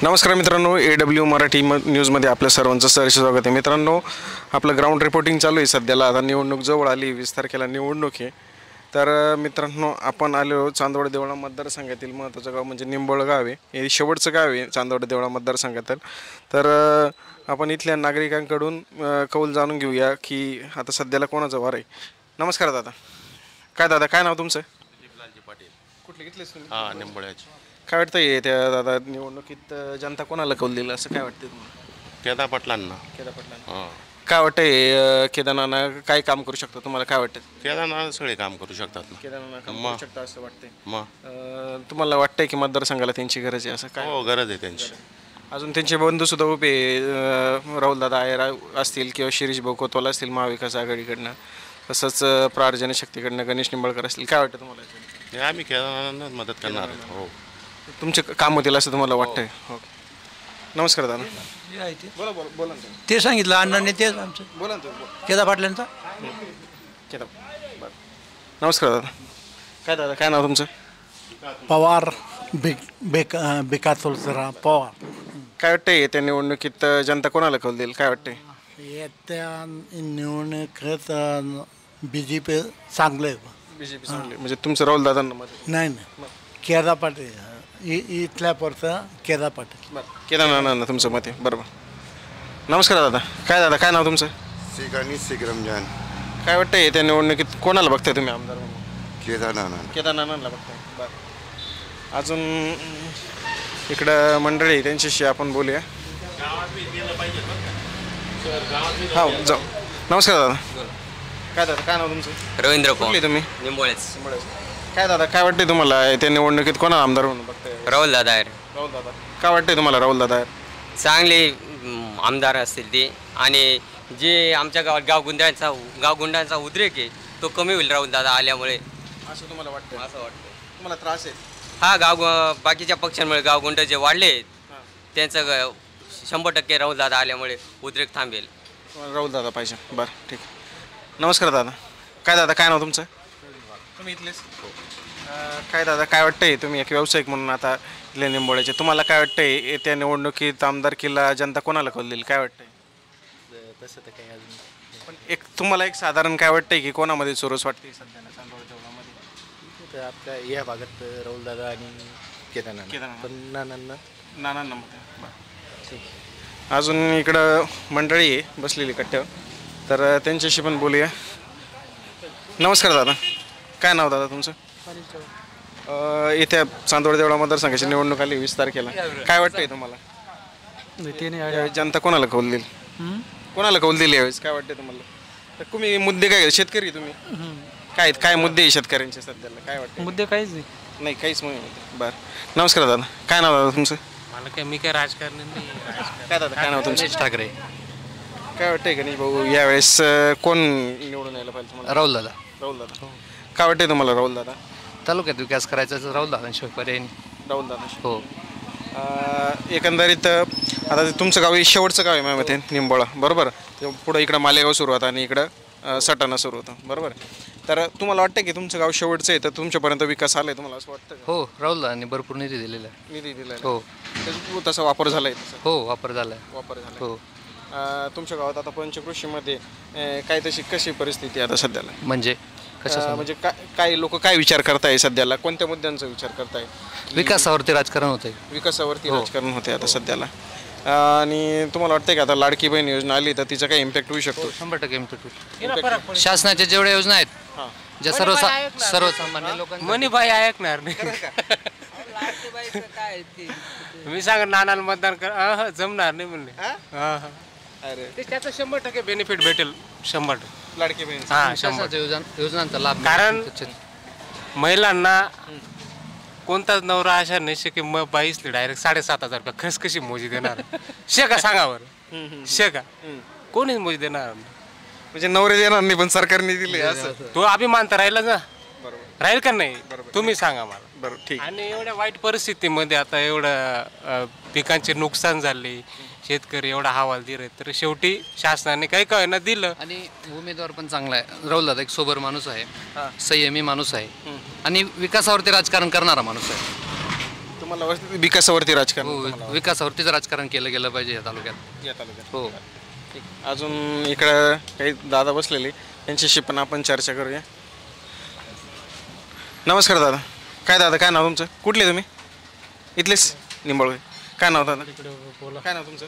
नमस्कार मित्रांनो, AW मराठी न्यूजमध्ये आपल्या सर्वांचं सहर्ष स्वागत आहे. मित्रांनो, आपलं ग्राउंड रिपोर्टिंग चालू आहे सध्याला. आता निवडणूक जवळ आली, 20 तारखेला निवडणूक आहे. तर मित्रांनो, आपण आलो चांदवड देवळा मतदारसंघातील महत्त्वाचं गाव म्हणजे निंबोळ गाव आहे. हे शेवटचं गाव आहे चांदवड देवळा मतदारसंघातील. तर आपण इथल्या नागरिकांकडून कौल जाणून घेऊया की आता सध्याला कोणाचा वार आहे. नमस्कार दादा. दादा काय नाव तुमचं? लालजी पाटील. कुठले घेतलेस तुम्ही? हां, निंबोळ्याची. काय वाटतंय त्या दादा निवडणुकीत जनता कोणाला कौल दिला असं काय वाटतं तुम्हाला? केदार पाटलांना. केदार पाटलांना. हां, काय वाटतंय केदारनाथ काय काम करू शकतो? तुम्हाला काय वाटतं? केदारनाथ सगळे काम करू शकतात ना. केदारनाथ काम करू शकता असं वाटतंय. मग तुम्हाला वाटतंय की मतदारसंघाला त्यांची गरज आहे असं काय? हो, गरज आहे त्यांची. अजून त्यांचे बंधू सुद्धा उभे राहुलदादा आयर असतील किंवा शिरीष भाऊ कोतवाल असतील महाविकास आघाडीकडनं, तसंच प्रहार जनशक्तीकडनं गणेश निंबाळकर असतील. काय वाटतं तुम्हाला? हे आम्ही केदारनाथच मदत करणार आहे. हो, तुमचे काम होतील असं तुम्हाला वाटतंय? ओके. नमस्कार दादा. बोला बोला बोला ना. ते सांगितलं अण्णांनी, तेच आमचं बोला ना तुम्ही. केदार पाटलांचा. नमस्कार दादा. दादा काय नाव तुमचं? पवार बेकार तुलसरा पवार. काय वाटतंय त्या निवडणुकीत जनता कोणाला कौल देईल? काय वाटतंय? येत्या निवडणुकीत BJP चांगलं आहे. BJP चांगली म्हणजे तुमचं राहुल दादांना मत? नाही केदार पाटील इथल्या पुरतं केदार पाटील. केदारनाथ तुमचं मत आहे. बरोबर. नमस्कार दादा. दादा काय नाव तुमचं? शेख रमजान. काय वाटतंय त्या निवडणुकीत कोणाला बघताय तुम्ही आमदार म्हणून? केदारनाथ. बघताय. बरं. अजून इकडं मंडळी आहे, त्यांच्याशी आपण बोलूया. हा जाऊ. नमस्कार दादा. दादा काय नाव तुमचं? रवींद्र कुठले तुम्ही? निंबोळेच. दादा काय वाटतंय तुम्हाला त्या निवडणुकीत कोणाला आमदार म्हणून बघताय? राहुल दादा आहे. राहुल दादा. काय वाटतंय तुम्हाला राहुल दादा? चांगले आमदार असतील ते, आणि जे आमच्या गावात गावगुंडांचा उद्रेक आहे तो कमी होईल राहुल दादा आल्यामुळे, असं तुम्हाला वाटतं? असं वाटतं. तुम्हाला त्रास आहे? हा, बाकीच्या पक्षांमुळे गावगुंड जे वाढले आहेत त्यांचं 100% राहुल दादा आल्यामुळे उद्रेक थांबेल. राहुल दादा पाहिजे. बरं ठीक. नमस्कार दादा. दादा काय नाव तुमचं? तुम्ही इथलेच? दादा काय वाटतंय तुम्ही एक व्यावसायिक म्हणून आता इथले निंबोळ्याचे, तुम्हाला काय वाटतंय त्या निवडणुकीत आमदारकीला जनता कोणाला कौल देईल? काय वाटतंय? तसं तर काही अजून पण तुम्हाला एक साधारण काय वाटतंय की कोणामध्ये चोरस वाटते सध्याला चांदवड देवळामध्ये? तर आपल्या या भागात राहुल दादा आणि केदारनाथ. पण नानांना मत आहे. ठीक. अजून इकडं मंडळी आहे बसलेली कट्ट्यावर, तर त्यांच्याशी पण बोलूया. नमस्कार दादा. काय नाव दादा तुमचं? इथे चांदवड देवळा मतदारसंघाची निवडणूक आली 20 तारखेला. काय वाटतंय तुम्हाला जनता कोणाला कौल देईल? कोणाला कौल दिली यावेळेस? काय वाटतंय तुम्हाला? तर तुम्ही मुद्दे काय, शेतकरी तुम्ही काय मुद्दे आहे शेतकऱ्यांचे सध्याला? काय वाटतं? मुद्दे काहीच नाही काहीच नाही. बरं. नमस्कार दादा. काय नाव दादा तुमचं? मी काय राजकारणी नाही. दादा काय नाव तुमचं? ठाकरे. काय वाटतंय गणेश भाऊ यावेळेस कोण निवडून यायला पाहिजे तुम्हाला? राहुल दादा. राहुल दादा. काय वाटतंय तुम्हाला राहुल दादा? तालुक्यात विकास करायचा तर राहुल दादा शिवाय पर्याय. राहुल दादा. हो. एकंदरीत आता तुमचं गाव शेवटचं गाव आहे माझ्या मते निंबोळा, बरोबर? पुढं इकडं मालेगाव सुरू होतं आणि इकडं सटाणा सुरू होतं, बरोबर? तर तुम्हाला वाटतं की तुमचं गाव शेवटचं आहे तर तुमच्यापर्यंत विकास आला आहे तुम्हाला असं वाटतं? हो, राहुल दादांनी भरपूर निधी दिलेला आहे. निधी दिला आहे? हो. तसा वापर झाला आहे? हो, वापर झाला आहे. वापर झाला. हो. तुमच्या गावात आता पंचकृषीमध्ये काय कशी परिस्थिती आता सध्याला? म्हणजे म्हणजे काय लोक काय विचार करताय सध्याला? कोणत्या मुद्द्यांचा विचार करताय? विकासावरती राजकारण होतंय. विकासावरती राजकारण होते आता सध्याला. आणि तुम्हाला वाटतंय की आता लाडकी बहीण योजना आली तर तिचा काही इम्पॅक्ट होऊ शकतो? 100% इम्पॅक्ट होईल. शासनाच्या जेवढ्या योजना आहेत ज्या सर्वसामान्य लोकांना मनीबाई ऐकणार नाही. मी सांग नानाला मतदान कर, जमणार नाही म्हणले. अरे त्याचा 100% बेनिफिट भेटेल. 100%. लाडकी बहीण. हा, योजनांचा लाभ. कारण महिलांना कोणताच नवरा अशा नाही शके मग बाईसले डायरेक्ट 7,500 रुपये खस कशी मोजी देणार? शेका सांगावर शेका कोणीच मोजी देणार म्हणजे नवरे देणार नाही पण सरकारने दिले असं? तो अभिमान तर राहिला ना, राहील का नाही? तुम्ही सांगा मला. बरोबर ठीक. आणि एवढ्या वाईट परिस्थितीमध्ये आता एवढं पिकांचे नुकसान झाले, शेतकरी एवढा हवाल दिले, तर शेवटी शासनाने काही काय ना दिलं. आणि उमेदवार पण चांगला आहे राहुल दादा. एक सोबर माणूस आहे, संयमी माणूस आहे आणि विकासावरती राजकारण करणारा माणूस आहे. तुम्हाला विकासावरती राजकारण तुम्हाला हो विकासावरतीच राजकारण केलं गेलं पाहिजे या तालुक्यात. वाटतं? या तालुक्यात हो ठीक. अजून इकडं काही दादा बसलेले त्यांच्याशी पण आपण चर्चा करूया. नमस्कार दादा. काय नाव तुमचं? कुठले तुम्ही? इथलेच निंबाळवे. काय नाव दादा? काय नाव तुमचं?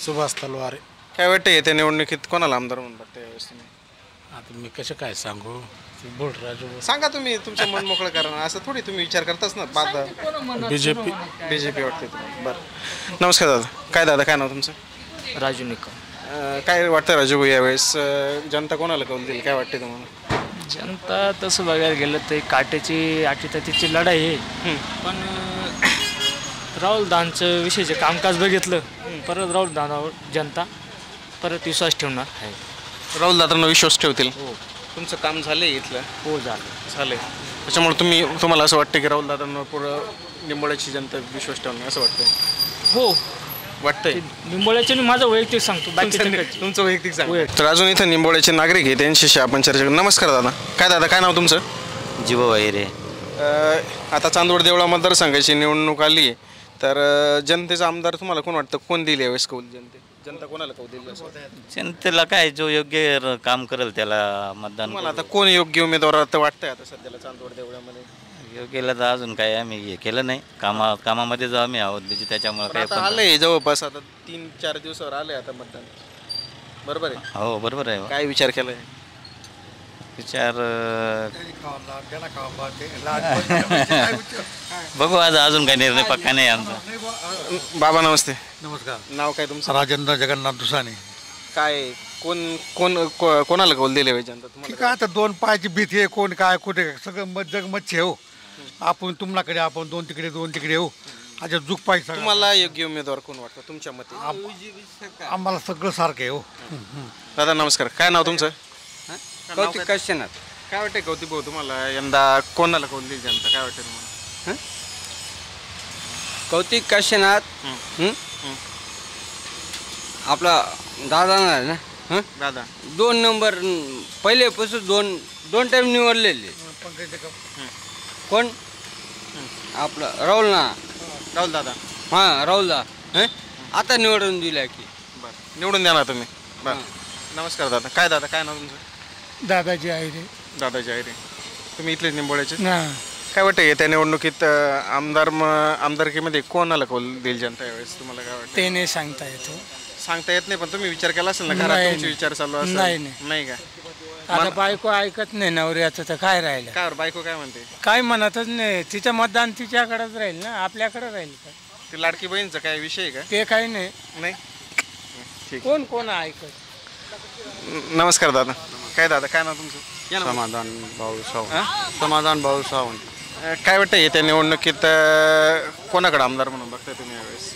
सुभाष तलवारे. काय वाटतं येत्या निवडणुकीत कोणाला आमदार म्हणून बघता यावेळेस तुम्ही? आता मी कसं काय सांगू बोल राजू. सांगा तुम्ही तुमचं मन मोकळं करा असं थोडी तुम्ही विचार करताच ना. बीजेपी वाटते तुम्हाला. बरं नमस्कार दादा. काय नाव तुमचं? राजू निकम. काय वाटतं राजू भाऊ यावेळेस जनता कोणाला कौल देईल काय वाटते तुम्हाला? जनता तसं बघायला गेलं तर काट्याची आटीतटीची लढाई आहे. पण राहुल दानचं विषयीचे कामकाज बघितलं परत राहुल दानावर जनता परत विश्वास ठेवणार आहे. राहुल दादांना विश्वास ठेवतील. तुमचं काम झालंय इथलं? हो झालं. त्याच्यामुळे तुम्हाला असं वाटतं की राहुल दादांना पुढं निंबोळ्याची जनता विश्वास ठेवणार असं वाटतंय? हो वाटतंय. निंबोळ्याचे माझं वैयक्तिक सांगतो तुमचं वैयक्तिक सांग. तर अजून इथं निंबोळ्याचे नागरिक आहे त्यांच्याशी आपण चर्चा करू. नमस्कार दादा. काय नाव तुमचं? जीवा वगैरे. आता चांदवड देवळा मतदारसंघाची निवडणूक आली तर जनतेचा आमदार तुम्हाला कोण वाटतं कोण देईल यावेळेस कौल? जनता कोणाला कौल देईल असं वाटतं? जनतेला काय जो योग्य काम करेल त्याला मतदान. तुम्हाला आता कोण योग्य उमेदवार आता वाटतंय आता सध्याला चांदवड देवळामध्ये? योग्यला तर अजून काय आम्ही हे केलं नाही. कामामध्ये जो आम्ही आहोत त्याची त्याच्यामुळे काय आता आलंय जवळपास आता 3-4 दिवसावर आलंय आता मतदान. बरोबर आहे? हो बरोबर आहे. काय विचार केलाय? विचार बघू आज अजून काही निर्णय पक्का नाही आमचा. बाबा नमस्ते. नमस्कार. नाव काय तुमचं? राजेंद्र जगन्नाथ दुसाने. काय कोणाला कौल दिले पाहिजे जनता तुम्हाला? काय आता दोन पायाची भीती आहे कोण काय कुठे सगळं जग मच्छी हो. आपण तुम्हाकडे आपण दोन तिकडे हो. अच्छा जुक पाहिजे. तुम्हाला योग्य उमेदवार कोण वाटतं तुमच्या मते? आम्हाला सगळं सारखं आहे हो. दादा नमस्कार. काय नाव तुमचं? कौतिक काशीनाथ. काय वाटतंय कौतिक भाऊ तुम्हाला यंदा कोणाला कौल देईल जनता काय वाटतं तुम्हाला? कौतिक काशीनाथ. आपला दादा ना दादा 2 नंबर पहिलेपासून दोन टाइम निवडलेले. कोण? आपला राहुल दादा. हां राहुल दा आता निवडून दिल्या की. बरं निवडून द्या ना तुम्ही. बरं नमस्कार दादा. काय नाव तुमचं? दादाजी आहे रे. दादाजी आहे रे. तुम्ही इथलेच निंबोळ्याचे? ना काय वाटतं येत्या निवडणुकीत आमदारकीमध्ये कोणाला कौल देईल जनता यावेळेस तुम्हाला काय वाटतं? ते नाही सांगता येतो. सांगता येत नाही पण तुम्ही विचार केला असेल ना घरात तुमचे विचार चालू असेल? नाही का? आता बायको ऐकत नाही नवऱ्याचं तर काय राहिलं. काय बायको काय म्हणते? काय म्हणतच नाही. तिचं मतदान तिच्याकडेच राहील ना आपल्याकडे राहील का? ते लाडकी बहीणचा काय विषय आहे का? ते काही नाही. ठीक. कोण ऐकत. नमस्कार दादा. काय नाव तुमचं? समाधान भाऊ सावंत. काय वाटतं येत्या निवडणुकीत कोणाकडे आमदार म्हणून बघताय तुम्ही यावेळेस?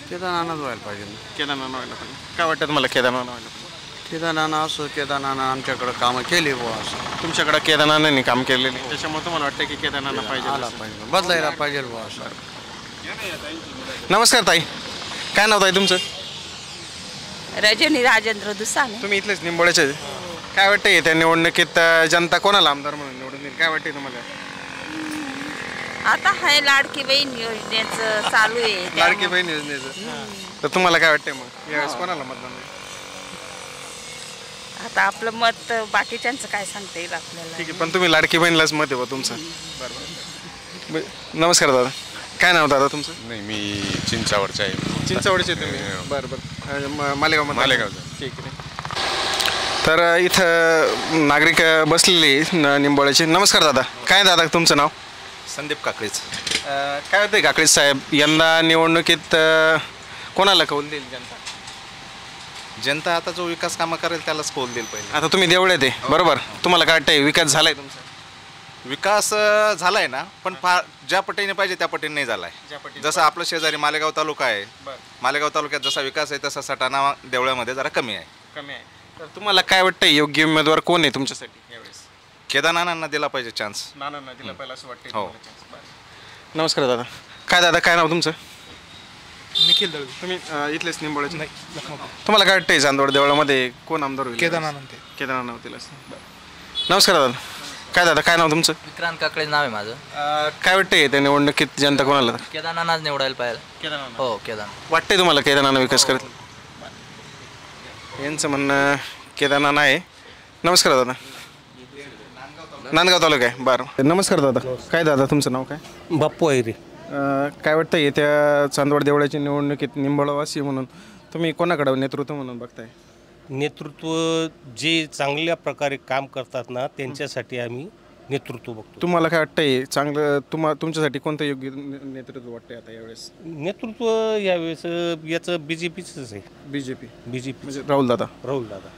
केदारनाथ व्हायला पाहिजे. केदारनाथ व्हायला पाहिजे. काय वाटतं तुम्हाला केदारनाथ व्हायला पाहिजे? केदारनाथ आमच्याकडे कामं केली बुवा असं. तुमच्याकडे केदारनाथांनी काम केलेले त्याच्यामुळे तुम्हाला वाटतं की केदारनाथ पाहिजे असं? बदलायला पाहिजे बुवा असं. नमस्कार ताई. काय नाव ताई तुमचं? रजनी राजेंद्र दुसाने. तुम्ही इथलेच निंबोळ्याचे? काय वाटतं येत्या निवडणुकीत जनता कोणाला आमदार म्हणून निवडून देईल काय वाटते तुम्हाला? आता हाय लाडकी बहीण योजनेचं चालू आहे. लाडकी बहीण योजनेचं तर तुम्हाला काय वाटतंय मग यावेळेस कोणाला मतदान देईल? आता आपलं मत बाकीच्यांचं काय सांगता येईल आपल्याला. ठीक आहे पण तुम्ही लाडकी बहीणलाच मत आहे बा तुमचं? बरं. नमस्कार दादा. काय नाव दादा तुमचं? नाही मी चिंचावरचा आहे. चिंचावडचे तुम्ही? बरं मालेगावचं. ठीक आहे. तर इथं नागरिक बसलेले निंबोळ्याचे. नमस्कार दादा. काय तुमचं नाव? संदीप काकळीच. काय होतंय काकळीज साहेब यंदा निवडणुकीत कोणाला कौल देईल जनता? जनता आता जो विकास कामं करेल त्यालाच कौल देईल पहिले. आता तुम्ही देवळे ते बरोबर तुम्हाला काय वाटतंय विकास झालाय तुमचा? विकास झालाय ना पण ज्या पटीने पाहिजे त्या पटीने नाही झालाय. जसं आपलं शेजारी मालेगाव तालुका आहे. मालेगाव तालुक्यात जसा विकास आहे तसा सटाणा देवळ्यामध्ये जरा कमी आहे. तर तुम्हाला काय वाटतं योग्य उमेदवार कोण आहे तुमच्यासाठी यावेळेस? केदारनाथांना दिला पाहिजे चान्स. नानांना दिला पाहिजे असं वाटतं? हो. नमस्कार दादा. काय नाव तुमचं? निखिल दळवी. तुम्ही इथलेच निंबोळ्याचे? नाही. तुम्हाला काय वाटतंय चांदवड देवळामध्ये कोण आमदार होईल? केदारनाथ केदारनाथ होतील असं. नमस्कार दादा. काय दादा काय नाव तुमचं? विक्रांत काकडे नाव आहे माझं. काय वाटतंय त्या निवडणुकीत जनता कोणाला केदारनाथ निवडायला पाहिजे. हो केदारनाथ. वाटतंय तुम्हाला केदारनाथ विकास करत? यांचं म्हणणं केदारनाथ आहे. नमस्कार दादा. नांदगाव तालुका आहे. बरं नमस्कार दादा. काय दादा तुमचं नाव काय? बाप्पू आहे रे. काय वाटतं येत्या चांदवड देवळाची निवडणुकीत निंबाळवासी म्हणून तुम्ही कोणाकडे नेतृत्व म्हणून बघताय? नेतृत्व जे चांगल्या प्रकारे काम करतात ना त्यांच्यासाठी आम्ही नेतृत्व बघतो. तुम्हाला काय वाटतंय चांगलं तुमच्यासाठी कोणतं योग्य नेतृत्व वाटतंय आता यावेळेस? नेतृत्व यावेळेस याचं BJPचंच आहे. BJP म्हणजे राहुल दादा. राहुलदादा.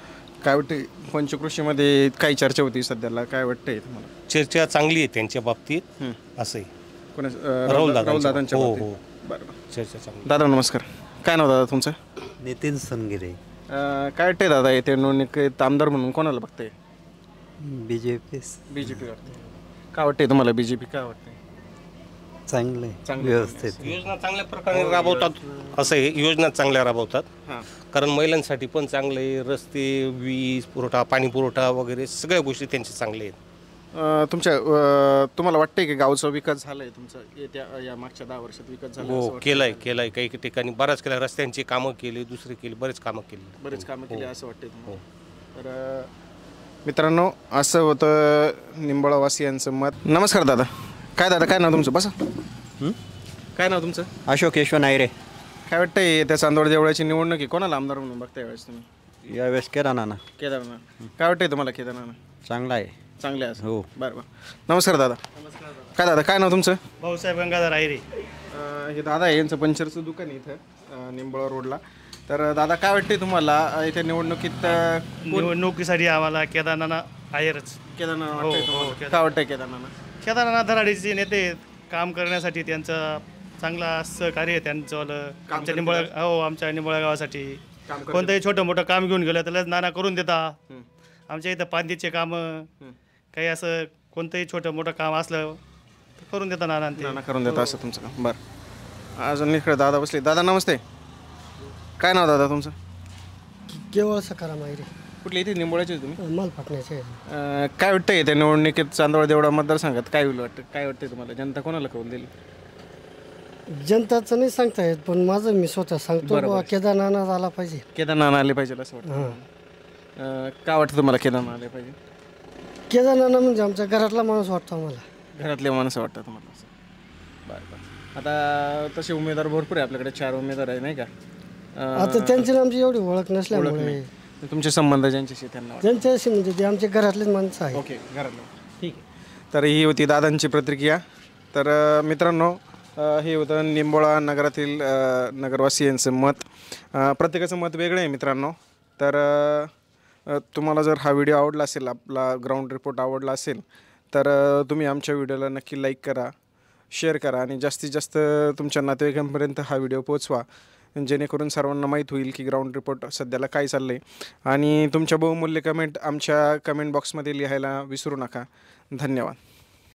काय वाटतंय पंचकृषीमध्ये काही चर्चा होती सध्याला, काय वाटतंय तुम्हाला? चर्चा चांगली आहे त्यांच्या बाबतीत असं आहे. राहुलदादांच्या हो बाबतीत. हो बरं चर्चा चांगली. दादा नमस्कार. काय नाव दादा तुमचं? नितीन सनगिरे. काय वाटतंय दादा येते निवडणुकीत आमदार म्हणून कोणाला बघताय? BJP. BJP वाटते. काय वाटतंय तुम्हाला BJP काय वाटतंय? चांगले व्यवस्थित. योजना चांगल्या प्रकारे राबवतात असं आहे. योजना चांगल्या राबवतात कारण महिलांसाठी पण चांगलं आहे. रस्ते, वीज पुरवठा, पाणी पुरवठा वगैरे सगळ्या गोष्टी त्यांच्या चांगल्या आहेत. तुम्हाला वाटतंय की गावचा विकास झालाय तुमचा येत्या या मागच्या 10 वर्षात विकास झाला? हो केलाय काही ठिकाणी बऱ्याच केल्या. रस्त्यांची कामं केली, दुसरे केली, बरेच कामं केली असं वाटतंय तुम्हाला? तर मित्रांनो असं होतं निंबाळवासियांचं मत. नमस्कार दादा. काय दादा काय नाव तुमचं? बसा. काय नाव तुमचं? अशोक यशवंत नायरे. काय वाटतंय त्या चांदवड देवळाची निवडणूक आहे कोणाला आमदार म्हणून बघताय यावेळेस तुम्ही? यावेळेस केदारनाथ. काय वाटतंय तुम्हाला केदारनाथ? चांगला आहे. चांगले आहे. हो. बरं. नमस्कार दादा. काय दादा काय नाव तुमचं? भाऊसाहेब गंगाधर आयरे. हे दादा आहे यांचं पंचरचं दुकान आहे इथं निंबाळा रोडला. तर दादा काय वाटतंय तुम्हाला येत्या निवडणुकीत? निवडणुकीसाठी आम्हाला केदारनाथ आयरच. केदारनाथ. काय वाटतंय केदारनाथ? केदारनाथ धराडीचे नेते काम करण्यासाठी त्यांचं चांगला सहकार्य आहे त्यांचं. आमच्या निंबाळा गावासाठी कोणतंही छोटं मोठं काम घेऊन गेलं त्याला नाना करून देता. आमच्या इथं पांदीचे कामं काही असं कोणतंही छोटं मोठं काम असलं तर करून देता नाना करून देता असं तुमचं काम. बरं अजून इकडे दादा बसले. दादा नमस्ते. काय नाव दादा तुमचं? केवळ सकाराम आहे रे. कुठले इथे निंबोळ्याचे तुम्ही? माल फाटण्याचे. काय वाटतंय त्या निवडणुकीत चांदवड देवळा मतदारसंघात काय होईल वाटतं? काय वाटतंय तुम्हाला जनता कोणाला करून देईल? जनताचं नाही सांगता येत पण माझं मी स्वतः सांगतो केदारनाथ आला पाहिजे. केदारनाथ आले पाहिजे असं वाटतं. काय वाटतं तुम्हाला केदारनाथ आले पाहिजे? केदारनाथ म्हणजे आमच्या घरातला माणूस वाटतो आम्हाला. घरातले माणसं वाटतं तुम्हाला असं? बरं. आता तसे उमेदवार भरपूर आहे आपल्याकडे 4 उमेदवार आहे नाही का? आता त्यांची आमची एवढी ओळख नसल्यामुळे तुमचे संबंध ज्यांच्याशी त्यांच्याशी म्हणजे ते आमच्या घरातलेच माणसं आहे. ओके घरातले. ठीक आहे. तर ही होती दादांची प्रतिक्रिया. तर मित्रांनो हे होतं निंबोळा नगरातील नगरवासियांचं मत. प्रत्येकाचं मत वेगळं आहे मित्रांनो. तर तुम्हाला जर हा व्हिडिओ आवडला असेल, आपला ग्राउंड रिपोर्ट आवडला असेल तर तुम्ही आमच्या व्हिडिओला नक्की लाईक करा, शेअर करा आणि जास्तीत जास्त तुमच्या नातेवाईकांपर्यंत हा व्हिडिओ पोचवा जेणेकरून सर्वांना माहीत होईल की ग्राउंड रिपोर्ट सध्याला काय चाललं आहे. आणि तुमच्या बहुमूल्य कमेंट आमच्या कमेंट बॉक्समध्ये लिहायला विसरू नका. धन्यवाद.